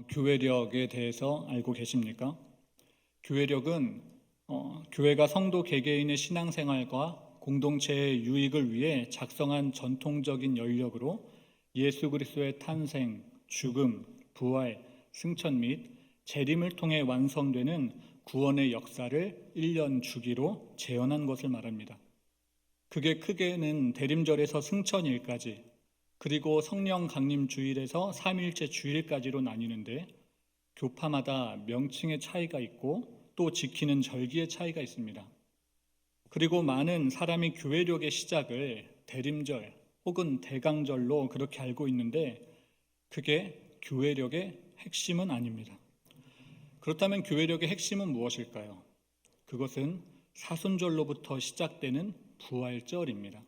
교회력에 대해서 알고 계십니까? 교회력은 교회가 성도 개개인의 신앙생활과 공동체의 유익을 위해 작성한 전통적인 연력으로 예수 그리스도의 탄생, 죽음, 부활, 승천 및 재림을 통해 완성되는 구원의 역사를 1년 주기로 재현한 것을 말합니다. 그게 크게는 대림절에서 승천일까지, 그리고 성령 강림 주일에서 삼일째 주일까지로 나뉘는데, 교파마다 명칭의 차이가 있고 또 지키는 절기의 차이가 있습니다. 그리고 많은 사람이 교회력의 시작을 대림절 혹은 대강절로 그렇게 알고 있는데, 그게 교회력의 핵심은 아닙니다. 그렇다면 교회력의 핵심은 무엇일까요? 그것은 사순절로부터 시작되는 부활절입니다.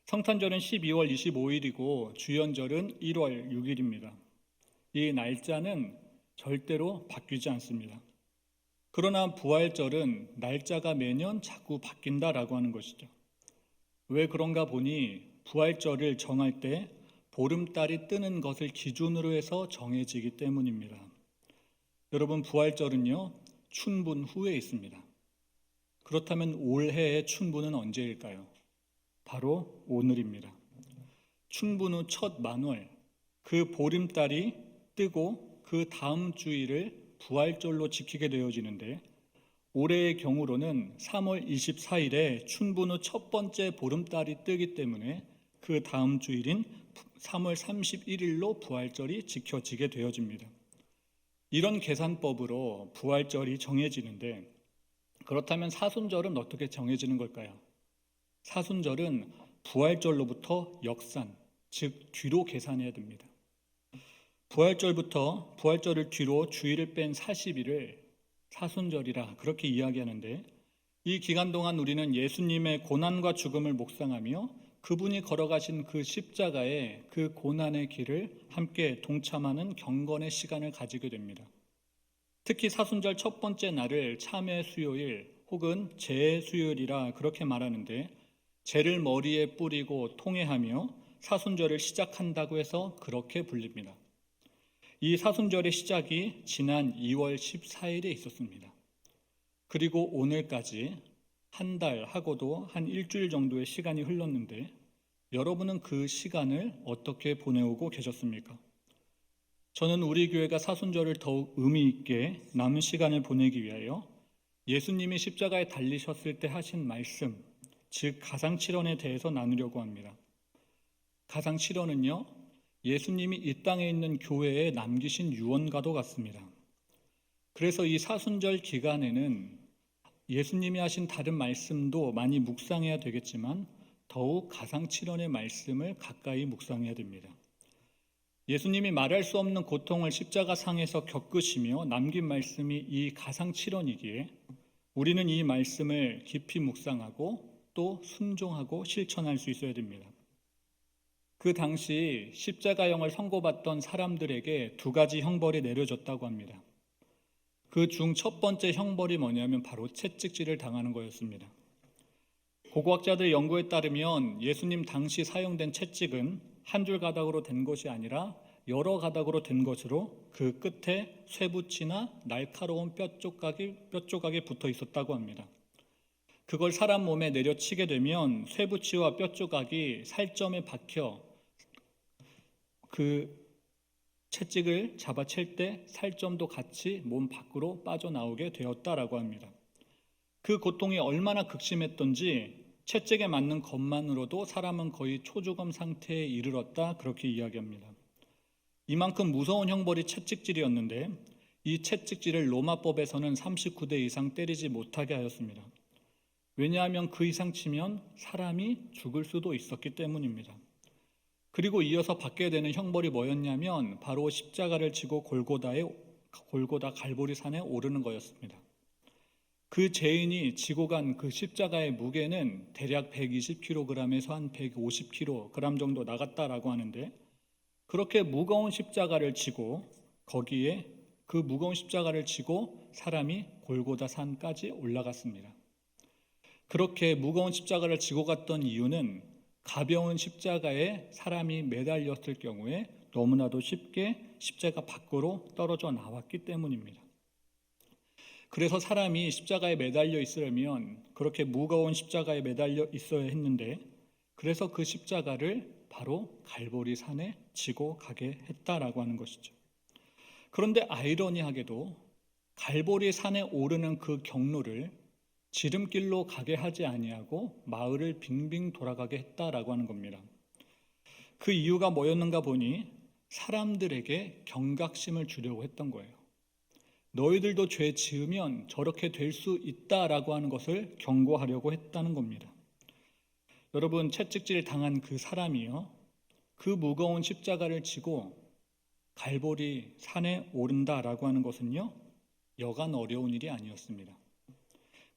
성탄절은 12월 25일이고 주연절은 1월 6일입니다. 이 날짜는 절대로 바뀌지 않습니다. 그러나 부활절은 날짜가 매년 자꾸 바뀐다라고 하는 것이죠. 왜 그런가 보니 부활절을 정할 때 보름달이 뜨는 것을 기준으로 해서 정해지기 때문입니다. 여러분, 부활절은요, 춘분 후에 있습니다. 그렇다면 올해의 춘분은 언제일까요? 바로 오늘입니다. 춘분 후 첫 만월, 그 보름달이 뜨고 그 다음 주일을 부활절로 지키게 되어지는데, 올해의 경우로는 3월 24일에 춘분 후 첫 번째 보름달이 뜨기 때문에 그 다음 주일인 3월 31일로 부활절이 지켜지게 되어집니다. 이런 계산법으로 부활절이 정해지는데, 그렇다면 사순절은 어떻게 정해지는 걸까요? 사순절은 부활절로부터 역산, 즉 뒤로 계산해야 됩니다. 부활절을 뒤로 주일을 뺀 40일을 사순절이라 그렇게 이야기하는데, 이 기간 동안 우리는 예수님의 고난과 죽음을 묵상하며 그분이 걸어가신 그 십자가의 그 고난의 길을 함께 동참하는 경건의 시간을 가지게 됩니다. 특히 사순절 첫 번째 날을 참회 수요일 혹은 제 수요일이라 그렇게 말하는데, 재를 머리에 뿌리고 통회하며 사순절을 시작한다고 해서 그렇게 불립니다. 이 사순절의 시작이 지난 2월 14일에 있었습니다. 그리고 오늘까지 한 달하고도 한 일주일 정도의 시간이 흘렀는데, 여러분은 그 시간을 어떻게 보내오고 계셨습니까? 저는 우리 교회가 사순절을 더욱 의미 있게 남은 시간을 보내기 위하여 예수님이 십자가에 달리셨을 때 하신 말씀, 즉 가상칠언에 대해서 나누려고 합니다. 가상칠언은요, 예수님이 이 땅에 있는 교회에 남기신 유언과도 같습니다. 그래서 이 사순절 기간에는 예수님이 하신 다른 말씀도 많이 묵상해야 되겠지만, 더욱 가상칠언의 말씀을 가까이 묵상해야 됩니다. 예수님이 말할 수 없는 고통을 십자가상에서 겪으시며 남긴 말씀이 이 가상칠언이기에 우리는 이 말씀을 깊이 묵상하고 또 순종하고 실천할 수 있어야 됩니다. 그 당시 십자가형을 선고받던 사람들에게 두 가지 형벌이 내려졌다고 합니다. 그 중 첫 번째 형벌이 뭐냐면 바로 채찍질을 당하는 거였습니다. 고고학자들 연구에 따르면 예수님 당시 사용된 채찍은 한 줄 가닥으로 된 것이 아니라 여러 가닥으로 된 것으로 그 끝에 쇠붙이나 날카로운 뼈 조각이 붙어 있었다고 합니다. 그걸 사람 몸에 내려치게 되면 쇠붙이와 뼈 조각이 살점에 박혀 그 채찍을 잡아챌 때 살점도 같이 몸 밖으로 빠져나오게 되었다라고 합니다. 그 고통이 얼마나 극심했던지 채찍에 맞는 것만으로도 사람은 거의 초죽음 상태에 이르렀다, 그렇게 이야기합니다. 이만큼 무서운 형벌이 채찍질이었는데, 이 채찍질을 로마법에서는 39대 이상 때리지 못하게 하였습니다. 왜냐하면 그 이상 치면 사람이 죽을 수도 있었기 때문입니다. 그리고 이어서 받게 되는 형벌이 뭐였냐면 바로 십자가를 지고 골고다 갈보리산에 오르는 거였습니다. 그 죄인이 지고 간 그 십자가의 무게는 대략 120kg에서 한 150kg 정도 나갔다라고 하는데, 그렇게 무거운 십자가를 지고 거기에 그 무거운 십자가를 지고 사람이 골고다 산까지 올라갔습니다. 그렇게 무거운 십자가를 지고 갔던 이유는 가벼운 십자가에 사람이 매달렸을 경우에 너무나도 쉽게 십자가 밖으로 떨어져 나왔기 때문입니다. 그래서 사람이 십자가에 매달려 있으려면 그렇게 무거운 십자가에 매달려 있어야 했는데, 그래서 그 십자가를 바로 갈보리 산에 지고 가게 했다라고 하는 것이죠. 그런데 아이러니하게도 갈보리 산에 오르는 그 경로를 지름길로 가게 하지 아니하고 마을을 빙빙 돌아가게 했다라고 하는 겁니다. 그 이유가 뭐였는가 보니 사람들에게 경각심을 주려고 했던 거예요. 너희들도 죄 지으면 저렇게 될 수 있다라고 하는 것을 경고하려고 했다는 겁니다. 여러분, 채찍질 당한 그 사람이요, 그 무거운 십자가를 지고 갈보리 산에 오른다라고 하는 것은요, 여간 어려운 일이 아니었습니다.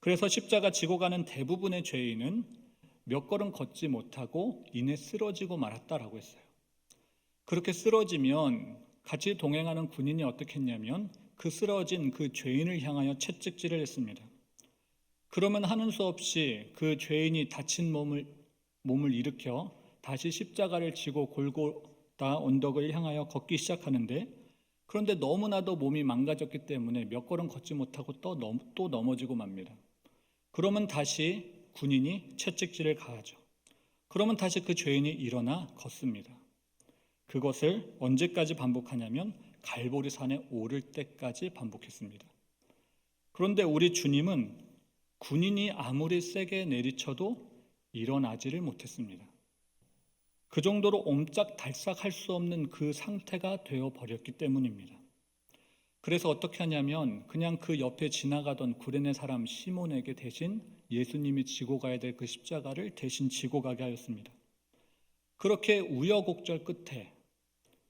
그래서 십자가 지고 가는 대부분의 죄인은 몇 걸음 걷지 못하고 이내 쓰러지고 말았다라고 했어요. 그렇게 쓰러지면 같이 동행하는 군인이 어떻게 했냐면 그 쓰러진 그 죄인을 향하여 채찍질을 했습니다. 그러면 하는 수 없이 그 죄인이 다친 몸을 일으켜 다시 십자가를 지고 골고다 언덕을 향하여 걷기 시작하는데, 그런데 너무나도 몸이 망가졌기 때문에 몇 걸음 걷지 못하고 또 넘어지고 맙니다. 그러면 다시 군인이 채찍질을 가하죠. 그러면 다시 그 죄인이 일어나 걷습니다. 그것을 언제까지 반복하냐면 갈보리 산에 오를 때까지 반복했습니다. 그런데 우리 주님은 군인이 아무리 세게 내리쳐도 일어나지를 못했습니다. 그 정도로 옴짝달싹할 수 없는 그 상태가 되어버렸기 때문입니다. 그래서 어떻게 하냐면 그냥 그 옆에 지나가던 구레네 사람 시몬에게 대신 예수님이 지고 가야 될 그 십자가를 대신 지고 가게 하였습니다. 그렇게 우여곡절 끝에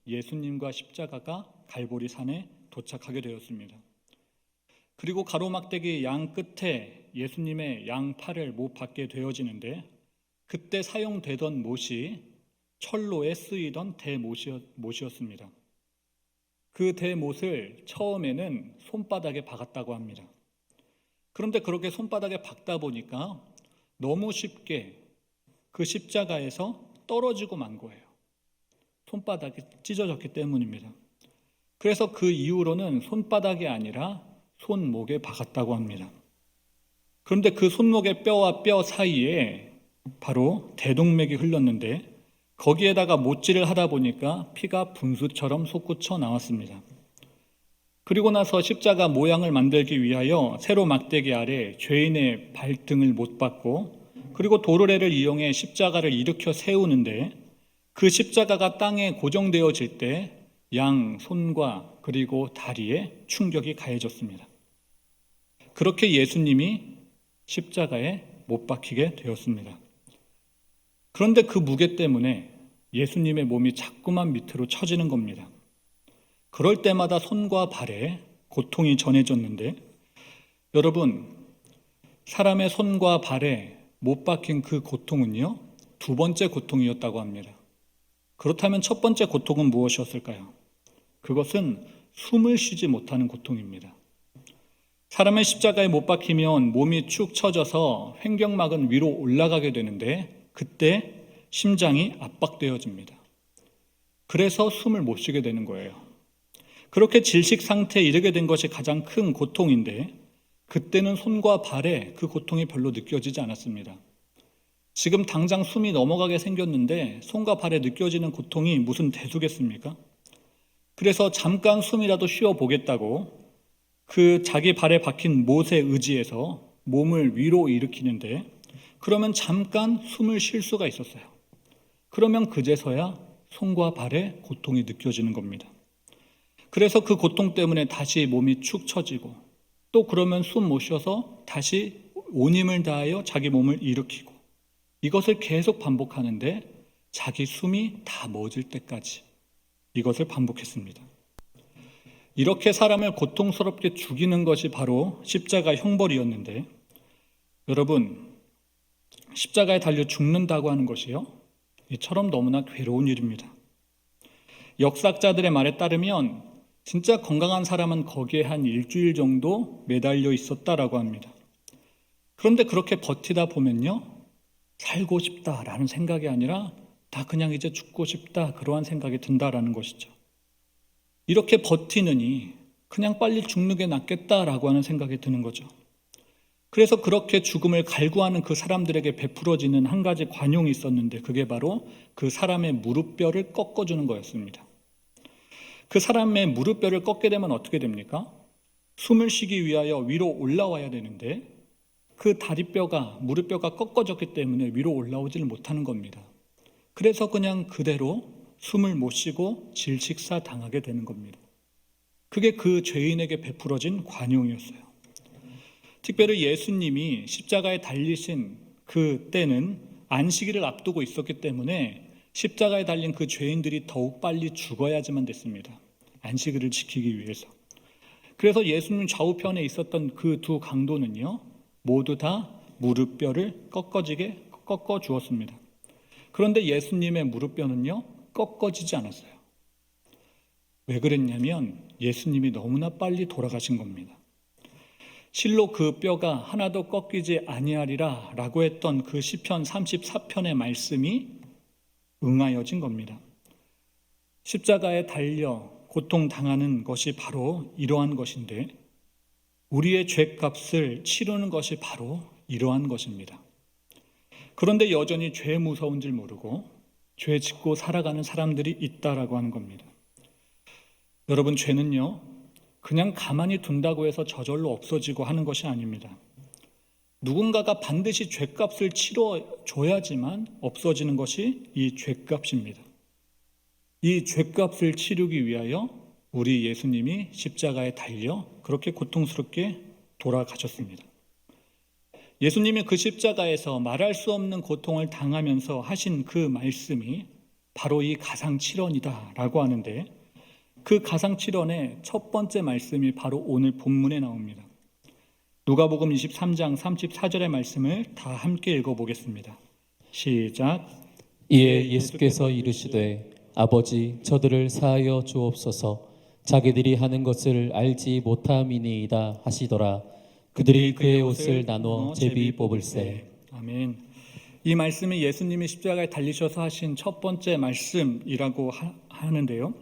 예수님과 십자가가 갈보리 산에 도착하게 되었습니다. 그리고 가로막대기 양 끝에 예수님의 양팔을 못 박게 되어지는데, 그때 사용되던 못이 철로에 쓰이던 대못이었습니다. 그 대못을 처음에는 손바닥에 박았다고 합니다. 그런데 그렇게 손바닥에 박다 보니까 너무 쉽게 그 십자가에서 떨어지고 만 거예요. 손바닥이 찢어졌기 때문입니다. 그래서 그 이후로는 손바닥이 아니라 손목에 박았다고 합니다. 그런데 그 손목의 뼈와 뼈 사이에 바로 대동맥이 흘렀는데, 거기에다가 못질을 하다 보니까 피가 분수처럼 솟구쳐 나왔습니다. 그리고 나서 십자가 모양을 만들기 위하여 세로 막대기 아래 죄인의 발등을 못 박고, 그리고 도르래를 이용해 십자가를 일으켜 세우는데, 그 십자가가 땅에 고정되어질 때 양 손과 그리고 다리에 충격이 가해졌습니다. 그렇게 예수님이 십자가에 못 박히게 되었습니다. 그런데 그 무게 때문에 예수님의 몸이 자꾸만 밑으로 처지는 겁니다. 그럴 때마다 손과 발에 고통이 전해졌는데, 여러분, 사람의 손과 발에 못 박힌 그 고통은요, 두 번째 고통이었다고 합니다. 그렇다면 첫 번째 고통은 무엇이었을까요? 그것은 숨을 쉬지 못하는 고통입니다. 사람의 십자가에 못 박히면 몸이 축 처져서 횡격막은 위로 올라가게 되는데, 그때 심장이 압박되어집니다. 그래서 숨을 못 쉬게 되는 거예요. 그렇게 질식 상태에 이르게 된 것이 가장 큰 고통인데, 그때는 손과 발에 그 고통이 별로 느껴지지 않았습니다. 지금 당장 숨이 넘어가게 생겼는데 손과 발에 느껴지는 고통이 무슨 대수겠습니까? 그래서 잠깐 숨이라도 쉬어보겠다고 그 자기 발에 박힌 못에 의지해서 몸을 위로 일으키는데, 그러면 잠깐 숨을 쉴 수가 있었어요. 그러면 그제서야 손과 발에 고통이 느껴지는 겁니다. 그래서 그 고통 때문에 다시 몸이 축 처지고, 또 그러면 숨 못 쉬어서 다시 온 힘을 다하여 자기 몸을 일으키고, 이것을 계속 반복하는데 자기 숨이 다 멎을 때까지 이것을 반복했습니다. 이렇게 사람을 고통스럽게 죽이는 것이 바로 십자가 형벌이었는데, 여러분, 십자가에 달려 죽는다고 하는 것이요, 이처럼 너무나 괴로운 일입니다. 역사학자들의 말에 따르면 진짜 건강한 사람은 거기에 한 일주일 정도 매달려 있었다라고 합니다. 그런데 그렇게 버티다 보면요, 살고 싶다라는 생각이 아니라 다 그냥 이제 죽고 싶다 그러한 생각이 든다라는 것이죠. 이렇게 버티느니 그냥 빨리 죽는 게 낫겠다라고 하는 생각이 드는 거죠. 그래서 그렇게 죽음을 갈구하는 그 사람들에게 베풀어지는 한 가지 관용이 있었는데 그게 바로 그 사람의 무릎뼈를 꺾어주는 거였습니다. 그 사람의 무릎뼈를 꺾게 되면 어떻게 됩니까? 숨을 쉬기 위하여 위로 올라와야 되는데 그 다리뼈가 무릎뼈가 꺾어졌기 때문에 위로 올라오지를 못하는 겁니다. 그래서 그냥 그대로 숨을 못 쉬고 질식사 당하게 되는 겁니다. 그게 그 죄인에게 베풀어진 관용이었어요. 특별히 예수님이 십자가에 달리신 그 때는 안식일을 앞두고 있었기 때문에 십자가에 달린 그 죄인들이 더욱 빨리 죽어야지만 됐습니다. 안식일을 지키기 위해서. 그래서 예수님 좌우편에 있었던 그 두 강도는요, 모두 다 무릎뼈를 꺾어 주었습니다. 그런데 예수님의 무릎뼈는요, 꺾어지지 않았어요. 왜 그랬냐면 예수님이 너무나 빨리 돌아가신 겁니다. 실로 그 뼈가 하나도 꺾이지 아니하리라 라고 했던 그 시편 34편의 말씀이 응하여진 겁니다. 십자가에 달려 고통당하는 것이 바로 이러한 것인데 우리의 죄값을 치르는 것이 바로 이러한 것입니다. 그런데 여전히 죄 무서운 줄 모르고 죄 짓고 살아가는 사람들이 있다라고 하는 겁니다. 여러분, 죄는요 그냥 가만히 둔다고 해서 저절로 없어지고 하는 것이 아닙니다. 누군가가 반드시 죄값을 치러줘야지만 없어지는 것이 이 죄값입니다. 이 죄값을 치르기 위하여 우리 예수님이 십자가에 달려 그렇게 고통스럽게 돌아가셨습니다. 예수님이 그 십자가에서 말할 수 없는 고통을 당하면서 하신 그 말씀이 바로 이 가상칠언이다라고 하는데 그 가상칠언의 첫 번째 말씀이 바로 오늘 본문에 나옵니다. 누가복음 23장 34절의 말씀을 다 함께 읽어보겠습니다. 시작. 이에 예수께서 이르시되 아버지 저들을 사하여 주옵소서 자기들이 하는 것을 알지 못함이니이다 하시더라. 그들이 그의 옷을 나눠 제비 뽑을세. 아멘. 이 말씀이 예수님이 십자가에 달리셔서 하신 첫 번째 말씀이라고 하는데요.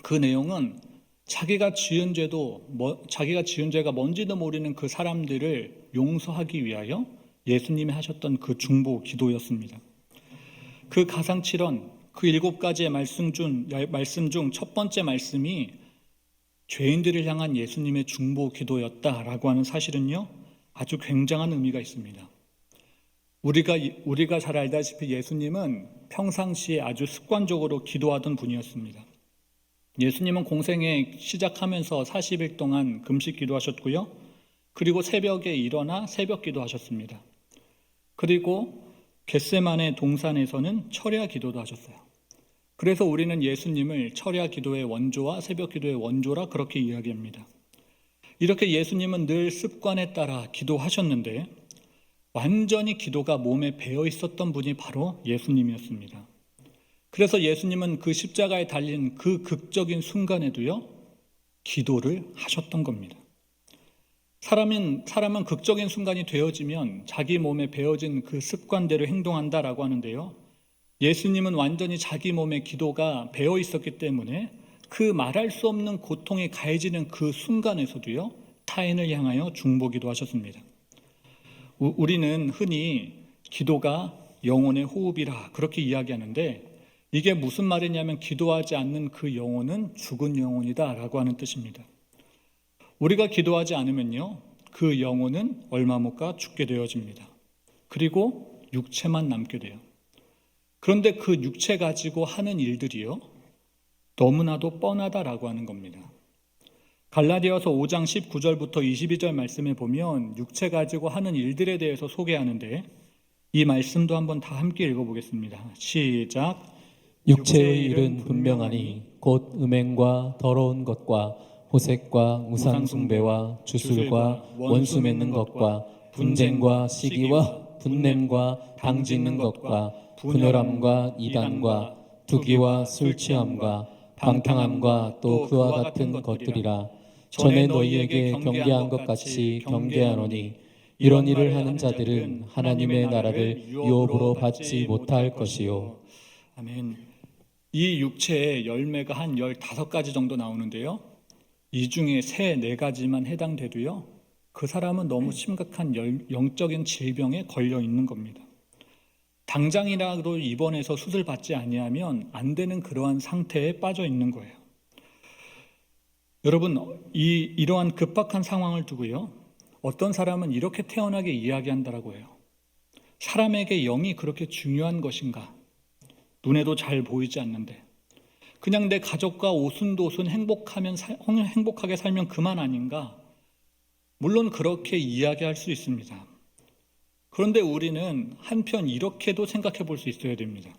그 내용은 자기가 지은 죄가 뭔지도 모르는 그 사람들을 용서하기 위하여 예수님이 하셨던 그 중보 기도였습니다. 그 가상칠언, 그 7가지의 말씀 중 첫 번째 말씀이 죄인들을 향한 예수님의 중보 기도였다라고 하는 사실은요, 아주 굉장한 의미가 있습니다. 우리가 잘 알다시피 예수님은 평상시에 아주 습관적으로 기도하던 분이었습니다. 예수님은 공생에 시작하면서 40일 동안 금식 기도하셨고요. 그리고 새벽에 일어나 새벽 기도하셨습니다. 그리고 겟세마네 동산에서는 철야 기도도 하셨어요. 그래서 우리는 예수님을 철야 기도의 원조와 새벽 기도의 원조라 그렇게 이야기합니다. 이렇게 예수님은 늘 습관에 따라 기도하셨는데 완전히 기도가 몸에 배어 있었던 분이 바로 예수님이었습니다. 그래서 예수님은 그 십자가에 달린 그 극적인 순간에도요, 기도를 하셨던 겁니다. 사람은 극적인 순간이 되어지면 자기 몸에 배어진 그 습관대로 행동한다라고 하는데요. 예수님은 완전히 자기 몸에 기도가 배어 있었기 때문에 그 말할 수 없는 고통이 가해지는 그 순간에서도요, 타인을 향하여 중보기도 하셨습니다. 우리는 흔히 기도가 영혼의 호흡이라 그렇게 이야기하는데 이게 무슨 말이냐면 기도하지 않는 그 영혼은 죽은 영혼이다 라고 하는 뜻입니다. 우리가 기도하지 않으면요, 그 영혼은 얼마 못 가 죽게 되어집니다. 그리고 육체만 남게 돼요. 그런데 그 육체 가지고 하는 일들이요, 너무나도 뻔하다라고 하는 겁니다. 갈라디아서 5장 19절부터 22절 말씀에 보면 육체 가지고 하는 일들에 대해서 소개하는데 이 말씀도 한번 다 함께 읽어보겠습니다. 시작. 육체의 일은 분명하니 곧 음행과 더러운 것과 호색과 우상숭배와 주술과 원수 맺는 것과 분쟁과 시기와 분냄과 당짓는 것과 분열함과 이단과 투기와 술취함과 방탕함과 또 그와 같은 것들이라. 전에 너희에게 경계한 것 같이 경계하노니 이런 일을 하는 자들은 하나님의 나라를 유업으로 받지 못할 것이요. 아멘. 이 육체의 열매가 한 15가지 정도 나오는데요. 이 중에 3-4가지만 해당돼도요. 그 사람은 너무 심각한 영적인 질병에 걸려 있는 겁니다. 당장이라도 입원해서 수술 받지 아니하면 안 되는 그러한 상태에 빠져 있는 거예요. 여러분, 이러한 급박한 상황을 두고요. 어떤 사람은 이렇게 태연하게 이야기한다라고 해요. 사람에게 영이 그렇게 중요한 것인가? 눈에도 잘 보이지 않는데 그냥 내 가족과 오순도순 행복하게 살면 그만 아닌가? 물론 그렇게 이야기할 수 있습니다. 그런데 우리는 한편 이렇게도 생각해 볼 수 있어야 됩니다.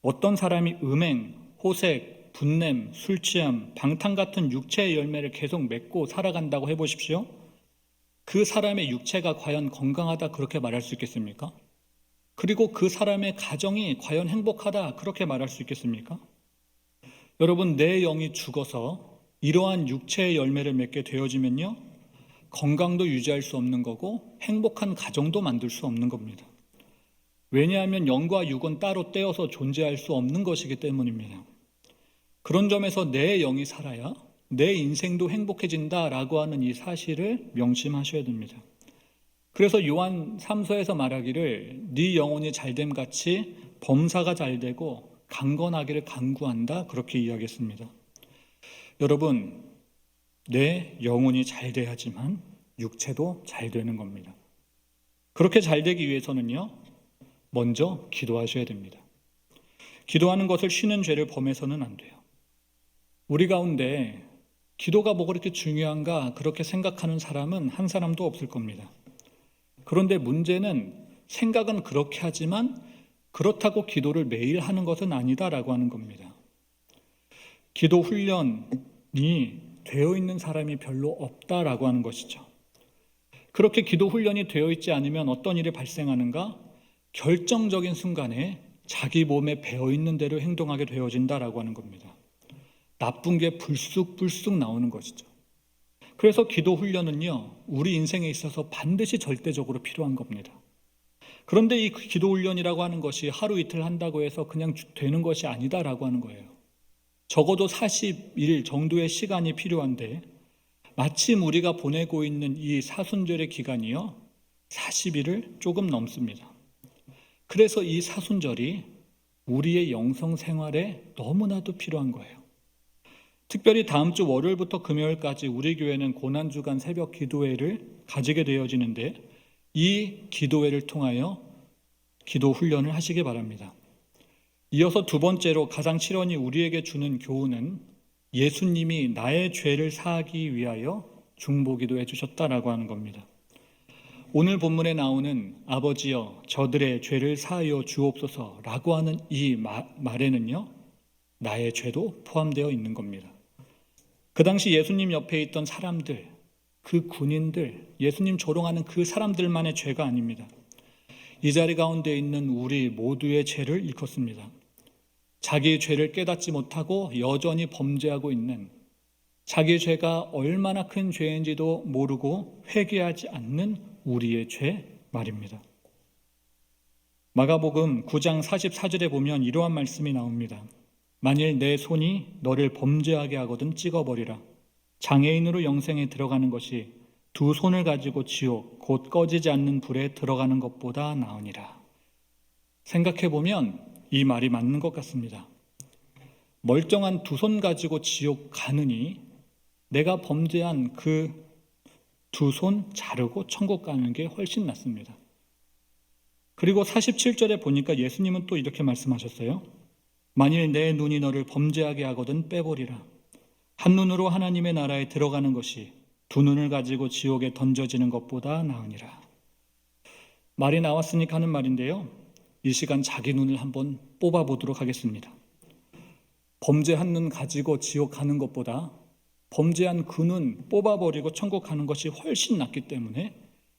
어떤 사람이 음행, 호색, 분냄, 술취함, 방탕 같은 육체의 열매를 계속 맺고 살아간다고 해보십시오. 그 사람의 육체가 과연 건강하다 그렇게 말할 수 있겠습니까? 그리고 그 사람의 가정이 과연 행복하다 그렇게 말할 수 있겠습니까? 여러분, 내 영이 죽어서 이러한 육체의 열매를 맺게 되어지면요, 건강도 유지할 수 없는 거고 행복한 가정도 만들 수 없는 겁니다. 왜냐하면 영과 육은 따로 떼어서 존재할 수 없는 것이기 때문입니다. 그런 점에서 내 영이 살아야 내 인생도 행복해진다라고 하는 이 사실을 명심하셔야 됩니다. 그래서 요한 3서에서 말하기를 네 영혼이 잘됨 같이 범사가 잘되고 강건하기를 간구한다 그렇게 이야기했습니다. 여러분, 내 영혼이 잘 돼야지만 육체도 잘 되는 겁니다. 그렇게 잘 되기 위해서는요, 먼저 기도하셔야 됩니다. 기도하는 것을 쉬는 죄를 범해서는 안 돼요. 우리 가운데 기도가 뭐 그렇게 중요한가 그렇게 생각하는 사람은 한 사람도 없을 겁니다. 그런데 문제는 생각은 그렇게 하지만 그렇다고 기도를 매일 하는 것은 아니다라고 하는 겁니다. 기도 훈련이 되어 있는 사람이 별로 없다라고 하는 것이죠. 그렇게 기도 훈련이 되어 있지 않으면 어떤 일이 발생하는가? 결정적인 순간에 자기 몸에 배어 있는 대로 행동하게 되어진다라고 하는 겁니다. 나쁜 게 불쑥불쑥 나오는 것이죠. 그래서 기도 훈련은요, 우리 인생에 있어서 반드시 절대적으로 필요한 겁니다. 그런데 이 기도 훈련이라고 하는 것이 하루 이틀 한다고 해서 그냥 되는 것이 아니다라고 하는 거예요. 적어도 40일 정도의 시간이 필요한데 마침 우리가 보내고 있는 이 사순절의 기간이요, 40일을 조금 넘습니다. 그래서 이 사순절이 우리의 영성 생활에 너무나도 필요한 거예요. 특별히 다음 주 월요일부터 금요일까지 우리 교회는 고난주간 새벽 기도회를 가지게 되어지는데 이 기도회를 통하여 기도 훈련을 하시기 바랍니다. 이어서 두 번째로 가장 실언이 우리에게 주는 교훈은 예수님이 나의 죄를 사하기 위하여 중보기도 해주셨다라고 하는 겁니다. 오늘 본문에 나오는 아버지여 저들의 죄를 사하여 주옵소서라고 하는 이 말에는요, 나의 죄도 포함되어 있는 겁니다. 그 당시 예수님 옆에 있던 사람들, 그 군인들, 예수님 조롱하는 그 사람들만의 죄가 아닙니다. 이 자리 가운데 있는 우리 모두의 죄를 일컫습니다. 자기의 죄를 깨닫지 못하고 여전히 범죄하고 있는, 자기의 죄가 얼마나 큰 죄인지도 모르고 회개하지 않는 우리의 죄 말입니다. 마가복음 9장 44절에 보면 이러한 말씀이 나옵니다. 만일 내 손이 너를 범죄하게 하거든 찍어버리라. 장애인으로 영생에 들어가는 것이 두 손을 가지고 지옥 곧 꺼지지 않는 불에 들어가는 것보다 나으니라. 생각해보면 이 말이 맞는 것 같습니다. 멀쩡한 두 손 가지고 지옥 가느니 내가 범죄한 그 두 손 자르고 천국 가는 게 훨씬 낫습니다. 그리고 47절에 보니까 예수님은 또 이렇게 말씀하셨어요. 만일 내 눈이 너를 범죄하게 하거든 빼버리라. 한 눈으로 하나님의 나라에 들어가는 것이 두 눈을 가지고 지옥에 던져지는 것보다 나으니라. 말이 나왔으니까 하는 말인데요, 이 시간 자기 눈을 한번 뽑아보도록 하겠습니다. 범죄 한 눈 가지고 지옥 가는 것보다 범죄한 그 눈 뽑아버리고 천국 가는 것이 훨씬 낫기 때문에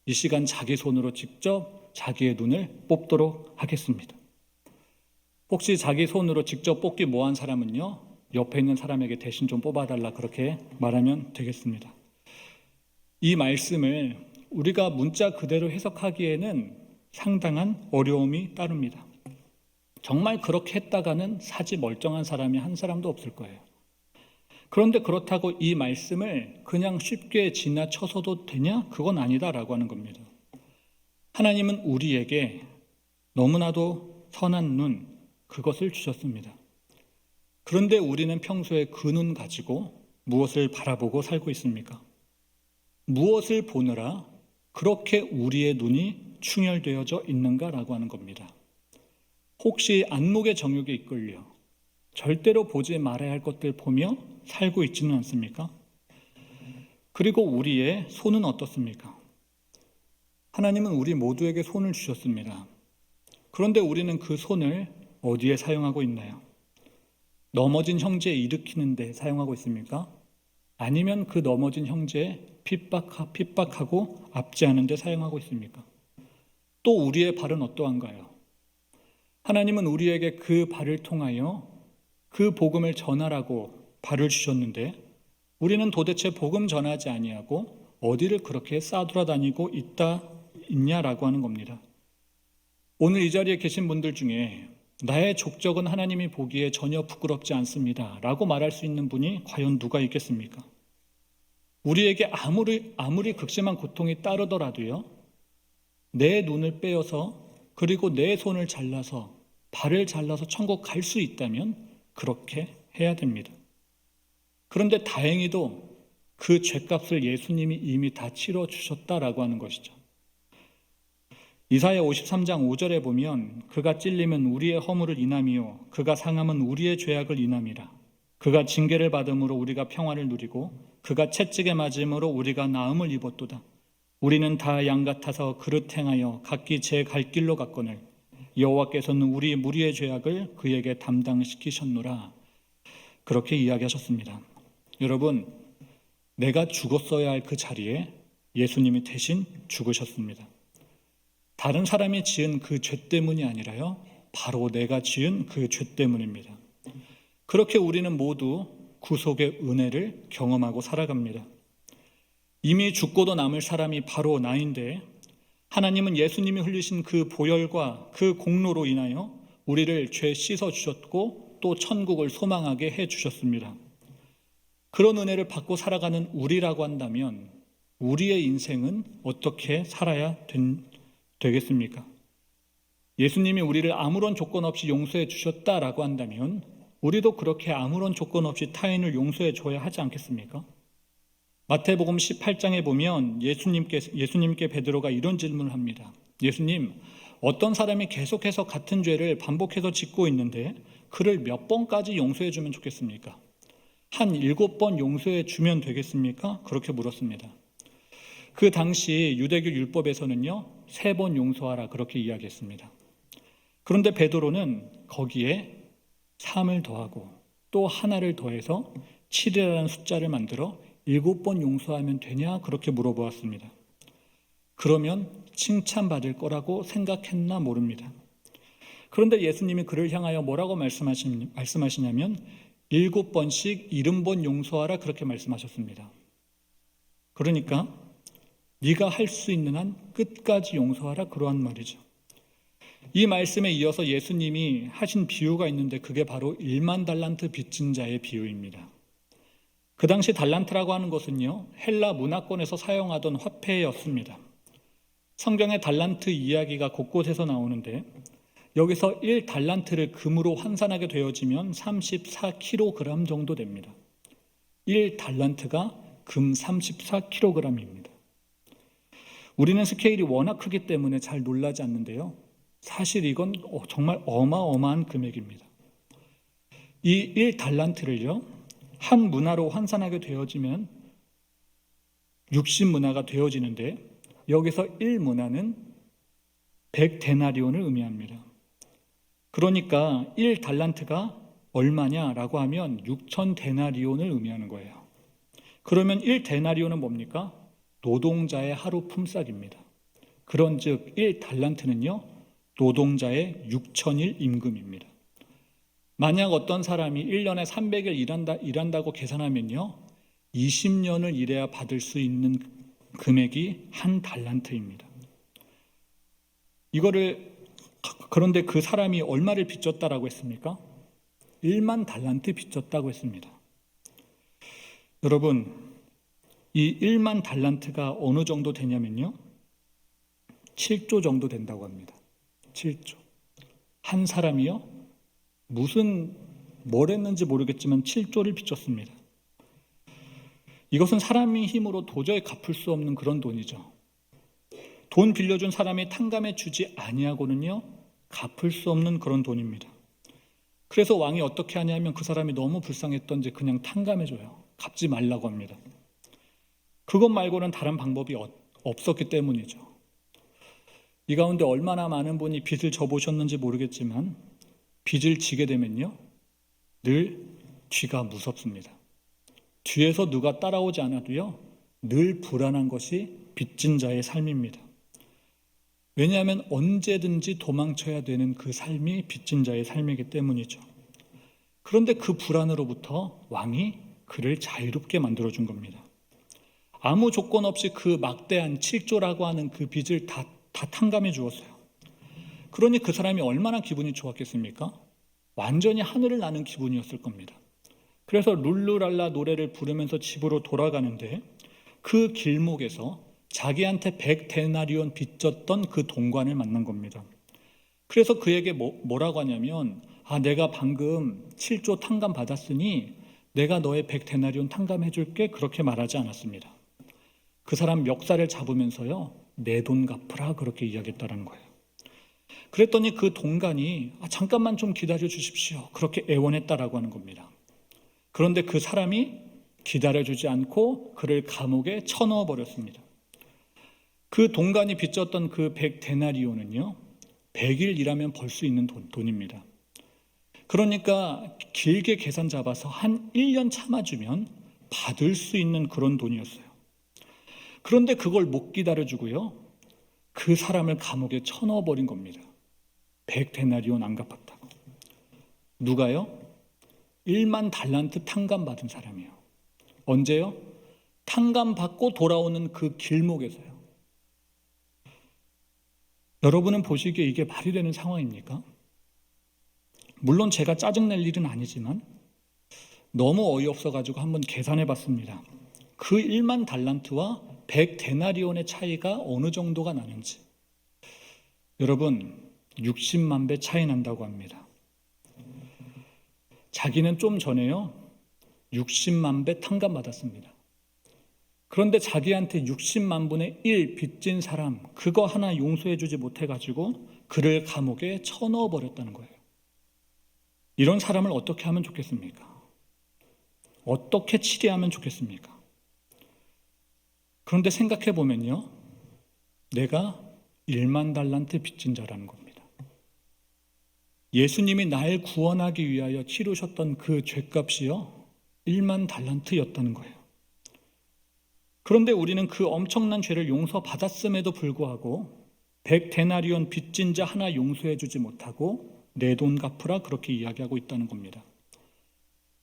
이 시간 자기 손으로 직접 자기의 눈을 뽑도록 하겠습니다. 혹시 자기 손으로 직접 뽑기 뭐한 사람은요, 옆에 있는 사람에게 대신 좀 뽑아달라 그렇게 말하면 되겠습니다. 이 말씀을 우리가 문자 그대로 해석하기에는 상당한 어려움이 따릅니다. 정말 그렇게 했다가는 사지 멀쩡한 사람이 한 사람도 없을 거예요. 그런데 그렇다고 이 말씀을 그냥 쉽게 지나쳐서도 되냐? 그건 아니다라고 하는 겁니다. 하나님은 우리에게 너무나도 선한 눈, 그것을 주셨습니다. 그런데 우리는 평소에 그 눈 가지고 무엇을 바라보고 살고 있습니까? 무엇을 보느라 그렇게 우리의 눈이 충혈되어져 있는가라고 하는 겁니다. 혹시 안목의 정욕에 이끌려 절대로 보지 말아야 할 것들 보며 살고 있지는 않습니까? 그리고 우리의 손은 어떻습니까? 하나님은 우리 모두에게 손을 주셨습니다. 그런데 우리는 그 손을 어디에 사용하고 있나요? 넘어진 형제 일으키는 데 사용하고 있습니까? 아니면 그 넘어진 형제 핍박하고 압제하는 데 사용하고 있습니까? 또 우리의 발은 어떠한가요? 하나님은 우리에게 그 발을 통하여 그 복음을 전하라고 발을 주셨는데 우리는 도대체 복음 전하지 아니하고 어디를 그렇게 싸돌아다니고 있냐라고 하는 겁니다. 오늘 이 자리에 계신 분들 중에 나의 족적은 하나님이 보기에 전혀 부끄럽지 않습니다 라고 말할 수 있는 분이 과연 누가 있겠습니까? 우리에게 아무리 극심한 고통이 따르더라도요, 내 눈을 빼어서 그리고 내 손을 잘라서 발을 잘라서 천국 갈 수 있다면 그렇게 해야 됩니다. 그런데 다행히도 그 죗값을 예수님이 이미 다 치러주셨다라고 하는 것이죠. 이사야 53장 5절에 보면 그가 찔림은 우리의 허물을 인함이요 그가 상함은 우리의 죄악을 인함이라. 그가 징계를 받음으로 우리가 평화를 누리고 그가 채찍에 맞음으로 우리가 나음을 입었도다. 우리는 다 양 같아서 그릇 행하여 각기 제 갈 길로 갔거늘 여호와께서는 우리 무리의 죄악을 그에게 담당시키셨노라. 그렇게 이야기하셨습니다. 여러분, 내가 죽었어야 할 그 자리에 예수님이 대신 죽으셨습니다. 다른 사람이 지은 그 죄 때문이 아니라요, 바로 내가 지은 그 죄 때문입니다. 그렇게 우리는 모두 구속의 은혜를 경험하고 살아갑니다. 이미 죽고도 남을 사람이 바로 나인데 하나님은 예수님이 흘리신 그 보혈과 그 공로로 인하여 우리를 죄 씻어주셨고 또 천국을 소망하게 해주셨습니다. 그런 은혜를 받고 살아가는 우리라고 한다면 우리의 인생은 어떻게 살아야 되겠습니까? 예수님이 우리를 아무런 조건 없이 용서해 주셨다라고 한다면 우리도 그렇게 아무런 조건 없이 타인을 용서해 줘야 하지 않겠습니까? 마태복음 18장에 보면 예수님께 베드로가 이런 질문을 합니다. 예수님, 어떤 사람이 계속해서 같은 죄를 반복해서 짓고 있는데 그를 몇 번까지 용서해 주면 좋겠습니까? 한 7번 용서해 주면 되겠습니까? 그렇게 물었습니다. 그 당시 유대교 율법에서는요, 3번 용서하라 그렇게 이야기했습니다. 그런데 베드로는 거기에 3을 더하고 또 하나를 더해서 7이라는 숫자를 만들어 7번 용서하면 되냐 그렇게 물어보았습니다. 그러면 칭찬받을 거라고 생각했나 모릅니다. 그런데 예수님이 그를 향하여 뭐라고 말씀하시냐면 7번씩 70번 용서하라 그렇게 말씀하셨습니다. 그러니까 네가 할 수 있는 한 끝까지 용서하라 그러한 말이죠. 이 말씀에 이어서 예수님이 하신 비유가 있는데 그게 바로 1만 달란트 빚진 자의 비유입니다. 그 당시 달란트라고 하는 것은요, 헬라 문화권에서 사용하던 화폐였습니다. 성경에 달란트 이야기가 곳곳에서 나오는데 여기서 1달란트를 금으로 환산하게 되어지면 34kg 정도 됩니다. 1달란트가 금 34kg입니다. 우리는 스케일이 워낙 크기 때문에 잘 놀라지 않는데요. 사실 이건 정말 어마어마한 금액입니다. 이 1달란트를요, 한 문화로 환산하게 되어지면 60문화가 되어지는데 여기서 1문화는 100데나리온을 의미합니다. 그러니까 1달란트가 얼마냐라고 하면 6,000데나리온을 의미하는 거예요. 그러면 1데나리온은 뭡니까? 노동자의 하루 품삯입니다. 그런즉 1달란트는요, 노동자의 6,000일 임금입니다. 만약 어떤 사람이 1년에 300일 일한다고 계산하면요, 20년을 일해야 받을 수 있는 금액이 한 달란트입니다. 그런데 그 사람이 얼마를 빚졌다라고 했습니까? 1만 달란트 빚졌다고 했습니다. 여러분, 이 1만 달란트가 어느 정도 되냐면요, 7조 정도 된다고 합니다. 7조. 한 사람이요, 뭘 했는지 모르겠지만 7조를 빚졌습니다. 이것은 사람의 힘으로 도저히 갚을 수 없는 그런 돈이죠. 돈 빌려준 사람이 탕감해 주지 아니하고는요, 갚을 수 없는 그런 돈입니다. 그래서 왕이 어떻게 하냐면 그 사람이 너무 불쌍했던지 그냥 탕감해줘요. 갚지 말라고 합니다. 그것 말고는 다른 방법이 없었기 때문이죠. 이 가운데 얼마나 많은 분이 빚을 져보셨는지 모르겠지만 빚을 지게 되면요, 늘 뒤가 무섭습니다. 뒤에서 누가 따라오지 않아도요, 늘 불안한 것이 빚진 자의 삶입니다. 왜냐하면 언제든지 도망쳐야 되는 그 삶이 빚진 자의 삶이기 때문이죠. 그런데 그 불안으로부터 왕이 그를 자유롭게 만들어준 겁니다. 아무 조건 없이 그 막대한 7조라고 하는 그 빚을 다 탕감해 주었어요. 그러니 그 사람이 얼마나 기분이 좋았겠습니까? 완전히 하늘을 나는 기분이었을 겁니다. 그래서 룰루랄라 노래를 부르면서 집으로 돌아가는데 그 길목에서 자기한테 100데나리온 빚졌던 그 동관을 만난 겁니다. 그래서 그에게 뭐라고 하냐면, 내가 방금 7조 탕감 받았으니 내가 너의 100데나리온 탕감해 줄게, 그렇게 말하지 않았습니다. 그 사람 멱살을 잡으면서요, 내 돈 갚으라, 그렇게 이야기했다는 거예요. 그랬더니 그 동관이 잠깐만 좀 기다려 주십시오, 그렇게 애원했다라고 하는 겁니다. 그런데 그 사람이 기다려주지 않고 그를 감옥에 쳐넣어 버렸습니다. 그 동관이 빚졌던 그 100데나리온은요, 100일 일하면 벌 수 있는 돈입니다. 그러니까 길게 계산 잡아서 한 1년 참아주면 받을 수 있는 그런 돈이었어요. 그런데 그걸 못 기다려주고요, 그 사람을 감옥에 쳐넣어 버린 겁니다. 100데나리온 안 갚았다고. 누가요? 1만 달란트 탕감 받은 사람이요. 언제요? 탕감 받고 돌아오는 그 길목에서요. 여러분은 보시기에 이게 말이 되는 상황입니까? 물론 제가 짜증낼 일은 아니지만 너무 어이없어가지고 한번 계산해 봤습니다. 그 1만 달란트와 100데나리온의 차이가 어느 정도가 나는지. 여러분, 60만 배 차이 난다고 합니다. 자기는 좀 전에요, 60만 배 탕감 받았습니다. 그런데 자기한테 60만 분의 1 빚진 사람, 그거 하나 용서해 주지 못해가지고 그를 감옥에 쳐넣어 버렸다는 거예요. 이런 사람을 어떻게 하면 좋겠습니까? 어떻게 치리하면 좋겠습니까? 그런데 생각해 보면요, 내가 1만 달란트 빚진 자라는 겁니다. 예수님이 날 구원하기 위하여 치르셨던 그 죄값이요, 1만 달란트였다는 거예요. 그런데 우리는 그 엄청난 죄를 용서받았음에도 불구하고 100데나리온 빚진 자 하나 용서해 주지 못하고 내 돈 갚으라, 그렇게 이야기하고 있다는 겁니다.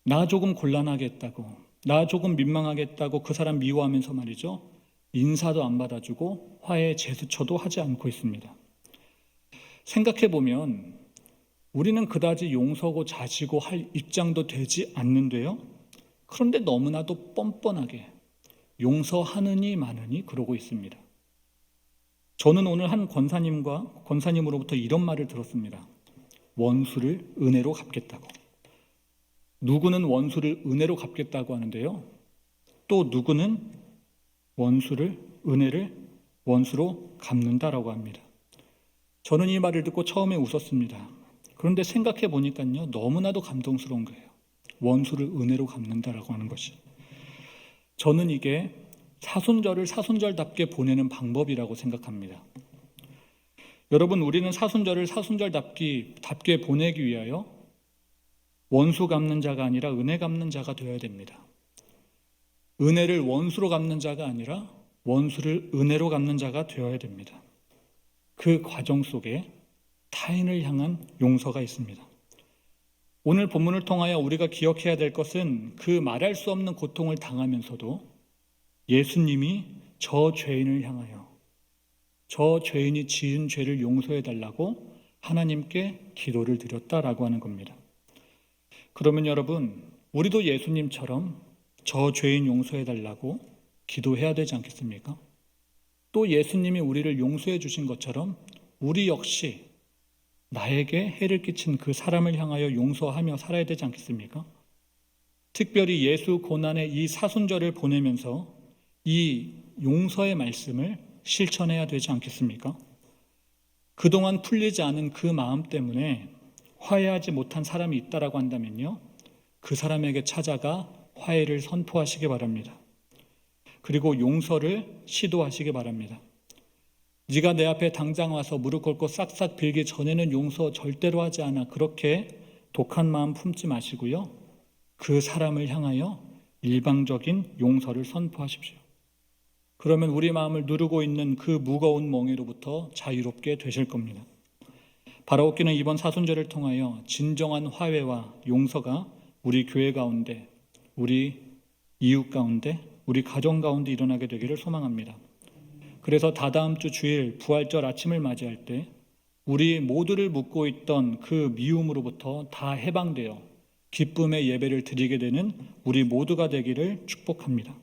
나 조금 곤란하게 했다고, 나 조금 민망하게 했다고 그 사람 미워하면서 말이죠, 인사도 안 받아주고 화해 제스처도 하지 않고 있습니다. 생각해 보면 우리는 그다지 용서고 자지고 할 입장도 되지 않는데요, 그런데 너무나도 뻔뻔하게 용서하느니 마느니 그러고 있습니다. 저는 오늘 한 권사님으로부터 이런 말을 들었습니다. 원수를 은혜로 갚겠다고. 누구는 원수를 은혜로 갚겠다고 하는데요, 또 누구는 은혜를 원수로 갚는다라고 합니다. 저는 이 말을 듣고 처음에 웃었습니다. 그런데 생각해 보니까요, 너무나도 감동스러운 거예요. 원수를 은혜로 갚는다라고 하는 것이. 저는 이게 사순절을 사순절답게 보내는 방법이라고 생각합니다. 여러분, 우리는 사순절을 사순절답게 보내기 위하여 원수 갚는 자가 아니라 은혜 갚는 자가 되어야 됩니다. 은혜를 원수로 갚는 자가 아니라 원수를 은혜로 갚는 자가 되어야 됩니다. 그 과정 속에 타인을 향한 용서가 있습니다. 오늘 본문을 통하여 우리가 기억해야 될 것은 그 말할 수 없는 고통을 당하면서도 예수님이 저 죄인을 향하여 저 죄인이 지은 죄를 용서해 달라고 하나님께 기도를 드렸다라고 하는 겁니다. 그러면 여러분, 우리도 예수님처럼 저 죄인 용서해 달라고 기도해야 되지 않겠습니까? 또 예수님이 우리를 용서해 주신 것처럼 우리 역시 나에게 해를 끼친 그 사람을 향하여 용서하며 살아야 되지 않겠습니까? 특별히 예수 고난의 이 사순절을 보내면서 이 용서의 말씀을 실천해야 되지 않겠습니까? 그동안 풀리지 않은 그 마음 때문에 화해하지 못한 사람이 있다라고 한다면요, 그 사람에게 찾아가 화해를 선포하시기 바랍니다. 그리고 용서를 시도하시기 바랍니다. 네가 내 앞에 당장 와서 무릎 꿇고 싹싹 빌기 전에는 용서 절대로 하지 않아. 그렇게 독한 마음 품지 마시고요, 그 사람을 향하여 일방적인 용서를 선포하십시오. 그러면 우리 마음을 누르고 있는 그 무거운 멍에로부터 자유롭게 되실 겁니다. 바라옵기는 이번 사순절을 통하여 진정한 화해와 용서가 우리 교회 가운데, 우리 이웃 가운데, 우리 가정 가운데 일어나게 되기를 소망합니다. 그래서 다다음 주 주일 부활절 아침을 맞이할 때 우리 모두를 묶고 있던 그 미움으로부터 다 해방되어 기쁨의 예배를 드리게 되는 우리 모두가 되기를 축복합니다.